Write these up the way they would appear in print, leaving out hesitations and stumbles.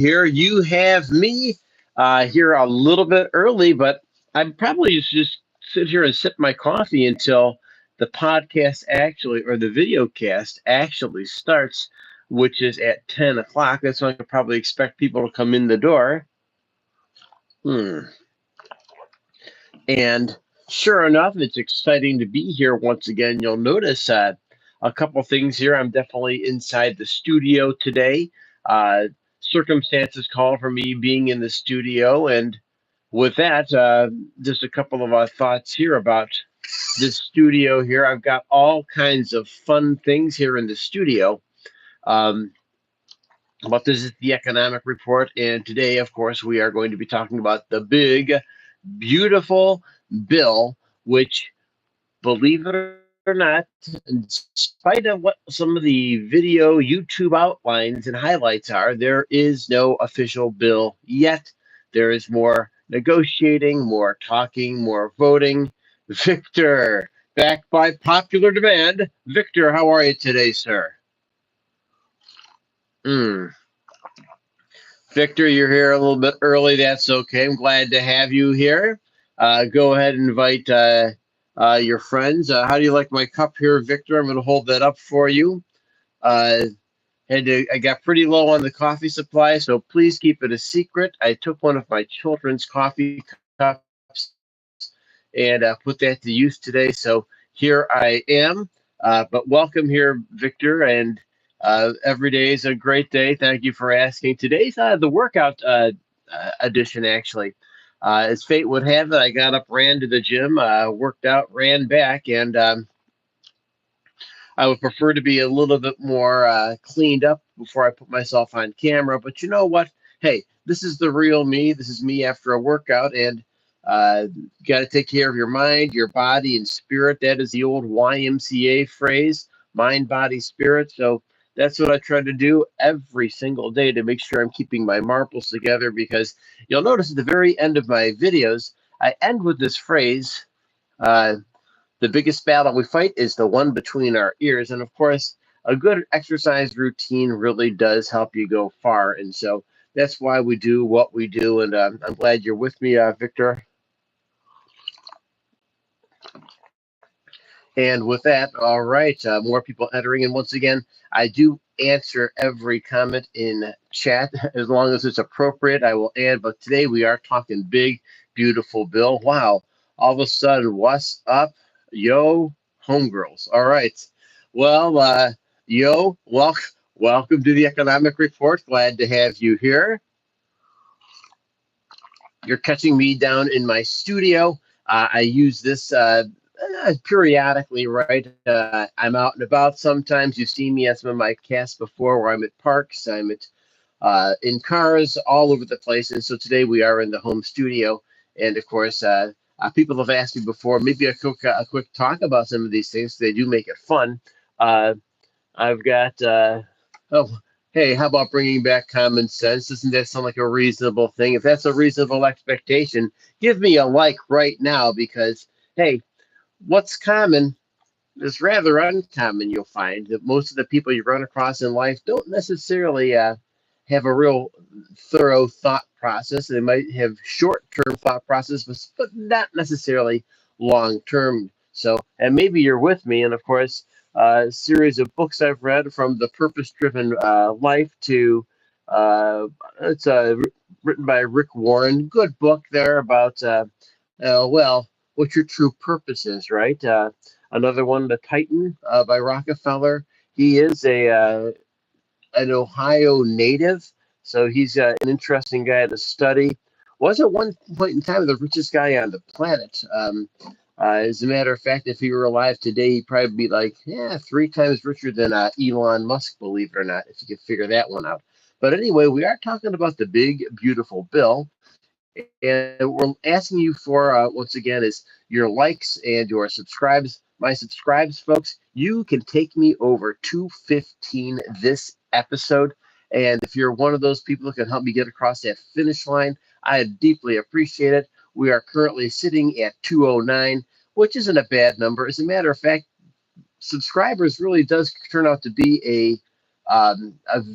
Here you have me here a little bit early, but I probably just sit here and sip my coffee until the podcast actually, or the video cast actually starts, which is at 10 o'clock. That's when I could probably expect people to come in the door. Hmm. And sure enough, it's exciting to be here once again. You'll notice a couple things here. I'm definitely inside the studio today. Uh, Circumstances call for me being in the studio. And with that, just a couple of thoughts here about this studio here. I've got all kinds of fun things here in the studio. Um, but this is the economic report. And today, of course, we are going to be talking about the big, beautiful bill, which, believe it or not, in spite of what some of the video YouTube outlines and highlights are, there is no official bill yet. There is more negotiating, more talking, more voting. Victor, back by popular demand. Victor, how are you today, sir? Mm. Victor, you're here a little bit early. That's okay. I'm glad to have you here. Go ahead and invite your friends. How do you like my cup here, Victor? I'm going to hold that up for you. Uh, I got pretty low on the coffee supply, so please keep it a secret. I took one of my children's coffee cups and put that to use today. So here I am. But welcome here, Victor. And every day is a great day. Thank you for asking. Today's the workout edition, actually. As fate would have it, I got up, ran to the gym, worked out, ran back, and I would prefer to be a little bit more cleaned up before I put myself on camera. But you know what? Hey, this is the real me. This is me after a workout, and you got to take care of your mind, your body, and spirit. That is the old YMCA phrase: mind, body, spirit. So that's what I try to do every single day to make sure I'm keeping my marbles together. Because you'll notice at the very end of my videos, I end with this phrase. Uh, the biggest battle we fight is the one between our ears. And of course, a good exercise routine really does help you go far. And so that's why we do what we do. And I'm glad you're with me, Victor. And with that, all right, more people entering. And once again, I do answer every comment in chat as long as it's appropriate. I will add. But today we are talking big, beautiful bill. Wow. All of a sudden, what's up? Yo, homegirls. All right. Well, yo, welcome to the Economic Report. Glad to have you here. You're catching me down in my studio. I use this periodically, right? I'm out and about sometimes. You've seen me at some of my casts before where I'm at parks, I'm at in cars, all over the place. And so today we are in the home studio. And of course, people have asked me before, maybe a quick talk about some of these things. They do make it fun. Uh, I've got, oh, hey, how about bringing back common sense? Doesn't that sound like a reasonable thing? If that's a reasonable expectation, give me a like right now because, hey, what's common is rather uncommon. You'll find that most of the people you run across in life don't necessarily have a real thorough thought process. They might have short-term thought process, but not necessarily long-term. So, and maybe you're with me. And of course, a series of books I've read from The Purpose-Driven Life to it's written by Rick Warren. Good book there about well, what your true purpose is, right? Another one, The Titan by Rockefeller. He is an Ohio native, so he's an interesting guy to study. Was at one point in time the richest guy on the planet. As a matter of fact, if he were alive today, he'd probably be like, yeah, 3 times richer than Elon Musk, believe it or not, if you could figure that one out. But anyway, we are talking about the big, beautiful bill. And we're asking you for, once again, is your likes and your subscribes. My subscribes, folks, you can take me over 215 this episode. And if you're one of those people who can help me get across that finish line, I deeply appreciate it. We are currently sitting at 209, which isn't a bad number. As a matter of fact, subscribers really does turn out to be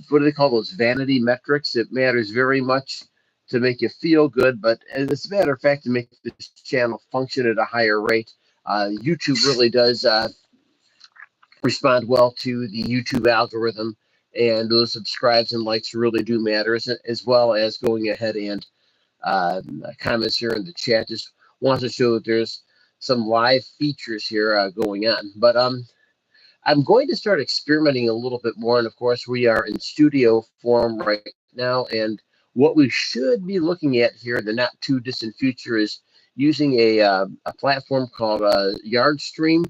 what do they call those vanity metrics? It matters very much to make you feel good, but as a matter of fact, to make this channel function at a higher rate. YouTube really does respond well to the YouTube algorithm, and those subscribes and likes really do matter, as well as going ahead and comments here in the chat. Just wants to show that there's some live features here going on. But I'm going to start experimenting a little bit more. And of course, we are in studio form right now. And what we should be looking at here in the not too distant future is using a platform called Yardstream,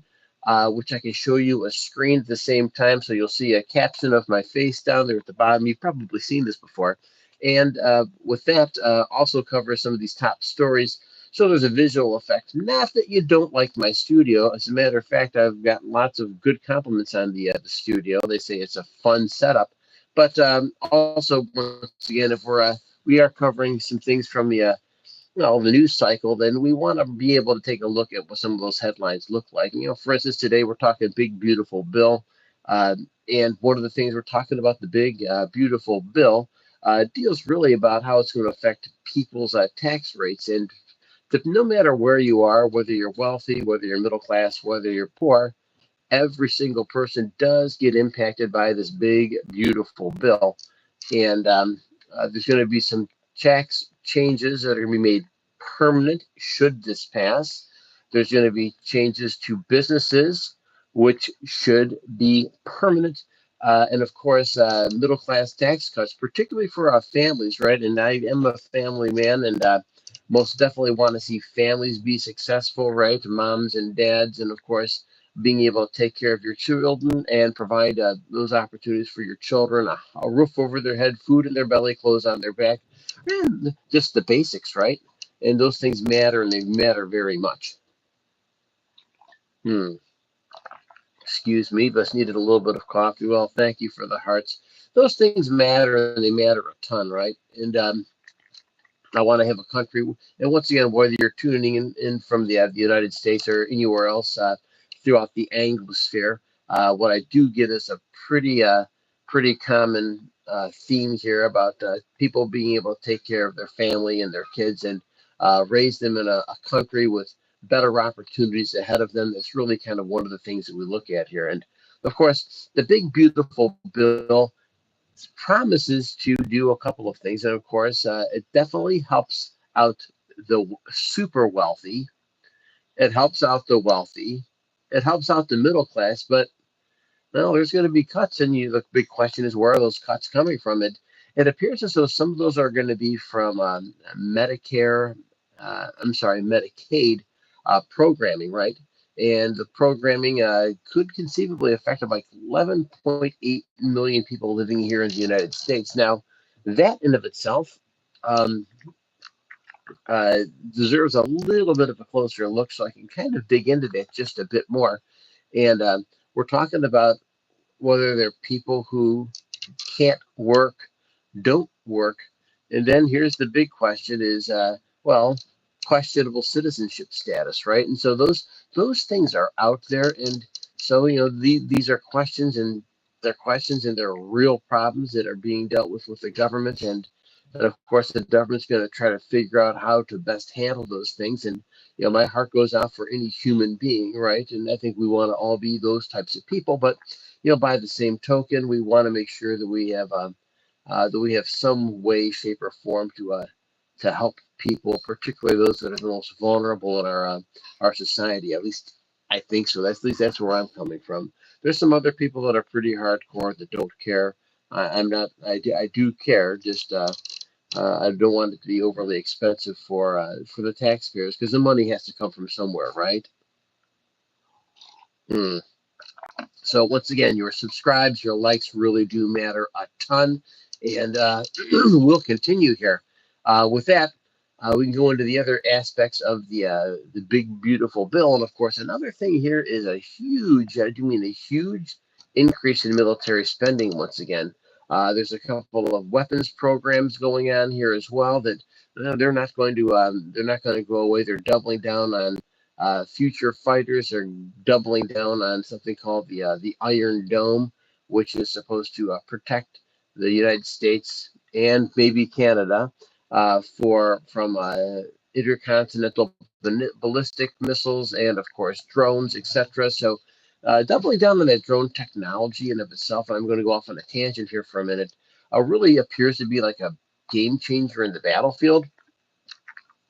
which I can show you a screen at the same time. So you'll see a caption of my face down there at the bottom. You've probably seen this before. And with that, also covers some of these top stories. So there's a visual effect. Not that you don't like my studio. As a matter of fact, I've got lots of good compliments on the studio. They say it's a fun setup. But also, once again, if we are covering some things from the the news cycle, then we want to be able to take a look at what some of those headlines look like. For instance, today we're talking big beautiful bill, and one of the things we're talking about, the big beautiful bill, deals really about how it's going to affect people's tax rates. And no matter where you are, whether you're wealthy, whether you're middle class, whether you're poor, every single person does get impacted by this big, beautiful bill. And there's going to be some tax changes that are going to be made permanent should this pass. There's going to be changes to businesses, which should be permanent. And of course, middle class tax cuts, particularly for our families, right? And I am a family man, and most definitely want to see families be successful, right? Moms and dads, and of course, being able to take care of your children and provide those opportunities for your children, a roof over their head, food in their belly, clothes on their back, and just the basics, right? And those things matter, and they matter very much. Excuse me, just needed a little bit of coffee. Well, thank you for the hearts. Those things matter, and they matter a ton, right? And I want to have a country, and once again, whether you're tuning in from the United States or anywhere else throughout the Anglosphere, what I do get is a pretty common theme here about people being able to take care of their family and their kids and raise them in a country with better opportunities ahead of them. That's really kind of one of the things that we look at here. And of course, the big beautiful bill promises to do a couple of things. And of course, it definitely helps out the super wealthy. It helps out the wealthy. It helps out the middle class. But well, there's going to be cuts, and the big question is, where are those cuts coming from? It appears as though some of those are going to be from Medicare. Medicaid programming, right? And the programming could conceivably affect like 11.8 million people living here in the United States. Now, that in of itself deserves a little bit of a closer look, so I can kind of dig into that just a bit more. And we're talking about whether they're people who can't work, don't work, and then here's the big question: is questionable citizenship status, right? And so those things are out there, and so these are questions, and they're real problems that are being dealt with the government, and of course the government's going to try to figure out how to best handle those things. And my heart goes out for any human being, right? And I think we want to all be those types of people, but by the same token, we want to make sure that we have some way, shape, or form to help people, particularly those that are the most vulnerable in our society. At least I think so. At least that's where I'm coming from. There's some other people that are pretty hardcore that don't care. I'm not. I do care. Just I don't want it to be overly expensive for the taxpayers, because the money has to come from somewhere, right? So once again, your subscribes, your likes really do matter a ton, and we'll continue here. With that, we can go into the other aspects of the big beautiful bill, and of course, another thing here is a huge, I do mean a huge increase in military spending. Once again, there's a couple of weapons programs going on here as well that they're not going to go away. They're doubling down on future fighters. Are doubling down on something called the Iron Dome, which is supposed to protect the United States and maybe Canada from intercontinental ballistic missiles and, of course, drones, etc. So, doubling down on that drone technology in of itself, and I'm going to go off on a tangent here for a minute, really appears to be like a game changer in the battlefield.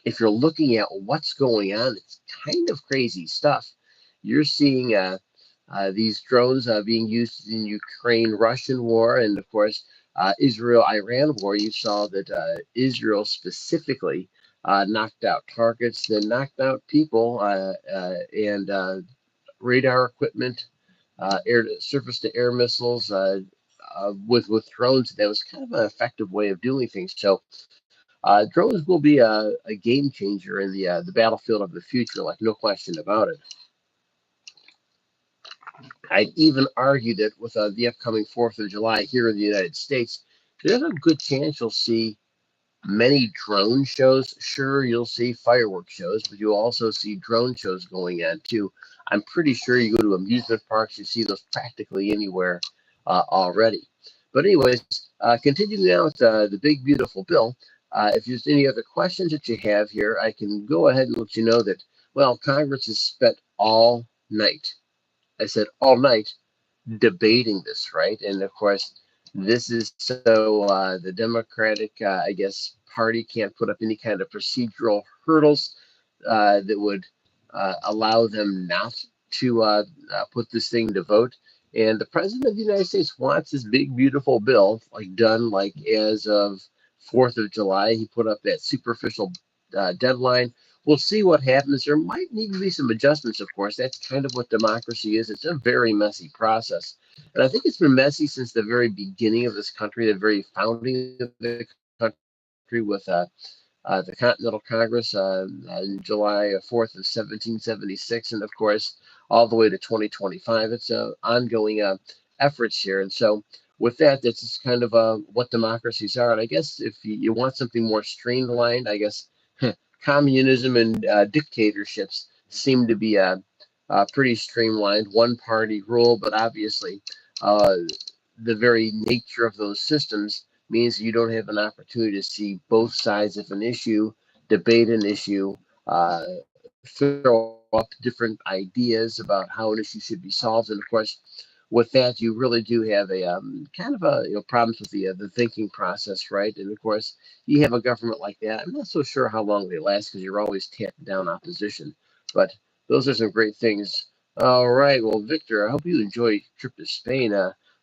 If you're looking at what's going on, it's kind of crazy stuff. You're seeing these drones being used in Ukraine-Russian war, and of course, Israel-Iran war. You saw that Israel specifically knocked out targets, then knocked out people, and radar equipment, air surface-to-air missiles with drones. That was kind of an effective way of doing things. So drones will be a game changer in the battlefield of the future, like no question about it. I'd even argue that with the upcoming 4th of July here in the United States, there's a good chance you'll see many drone shows. Sure, you'll see fireworks shows, but you'll also see drone shows going on too. I'm pretty sure you go to amusement parks, you see those practically anywhere already. But anyways, continuing now with the big beautiful bill. If there's any other questions that you have here, I can go ahead and let you know that, well, Congress has spent all night. I said all night debating this, right? And of course, this is so the Democratic, I guess, party can't put up any kind of procedural hurdles that would allow them not to put this thing to vote. And the president of the United States wants this big, beautiful bill done as of 4th of July. He put up that superficial deadline. We'll see what happens. There might need to be some adjustments, of course. That's kind of what democracy is. It's a very messy process. And I think it's been messy since the very beginning of this country, the very founding of the country with the Continental Congress in July 4th of 1776, and of course, all the way to 2025. It's ongoing efforts here. And so with that, that's just kind of what democracies are. And I guess if you want something more streamlined, I guess communism and dictatorships seem to be pretty streamlined, one party rule, but obviously the very nature of those systems means you don't have an opportunity to see both sides of an issue, debate an issue, throw up different ideas about how an issue should be solved. And of course, with that, you really do have a kind of problems with the thinking process, right? And of course, you have a government like that. I'm not so sure how long they last because you're always tamping down opposition. But those are some great things. All right, well, Victor, I hope you enjoy your trip to Spain.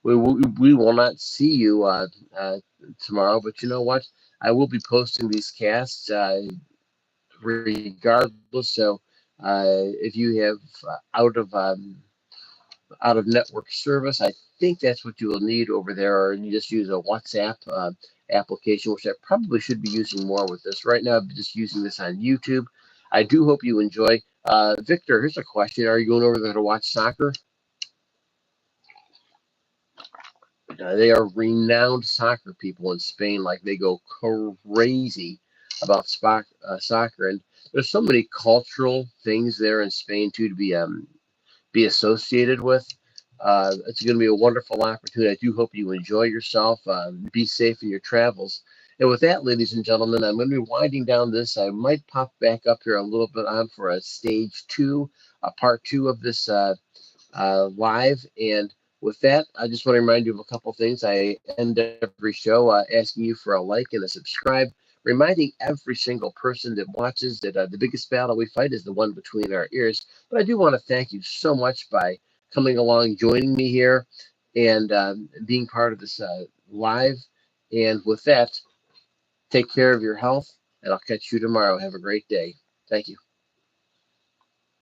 We will not see you tomorrow, but you know what? I will be posting these casts regardless. So if you have out of network service, I think that's what you will need over there, or you just use a WhatsApp application, which I probably should be using more with this. Right now, I'm just using this on YouTube. I do hope you enjoy. Victor, here's a question. Are you going over there to watch soccer? They are renowned soccer people in Spain. Like they go crazy about soccer, and there's so many cultural things there in Spain too to be associated with. It's going to be a wonderful opportunity. I do hope you enjoy yourself. Be safe in your travels. And with that, ladies and gentlemen, I'm going to be winding down this. I might pop back up here a little bit on for a stage two, a part two of this live. And with that, I just want to remind you of a couple things. I end every show asking you for a like and a subscribe, reminding every single person that watches that the biggest battle we fight is the one between our ears. But I do want to thank you so much by coming along, joining me here, and being part of this live. And with that, take care of your health, and I'll catch you tomorrow. Have a great day. Thank you.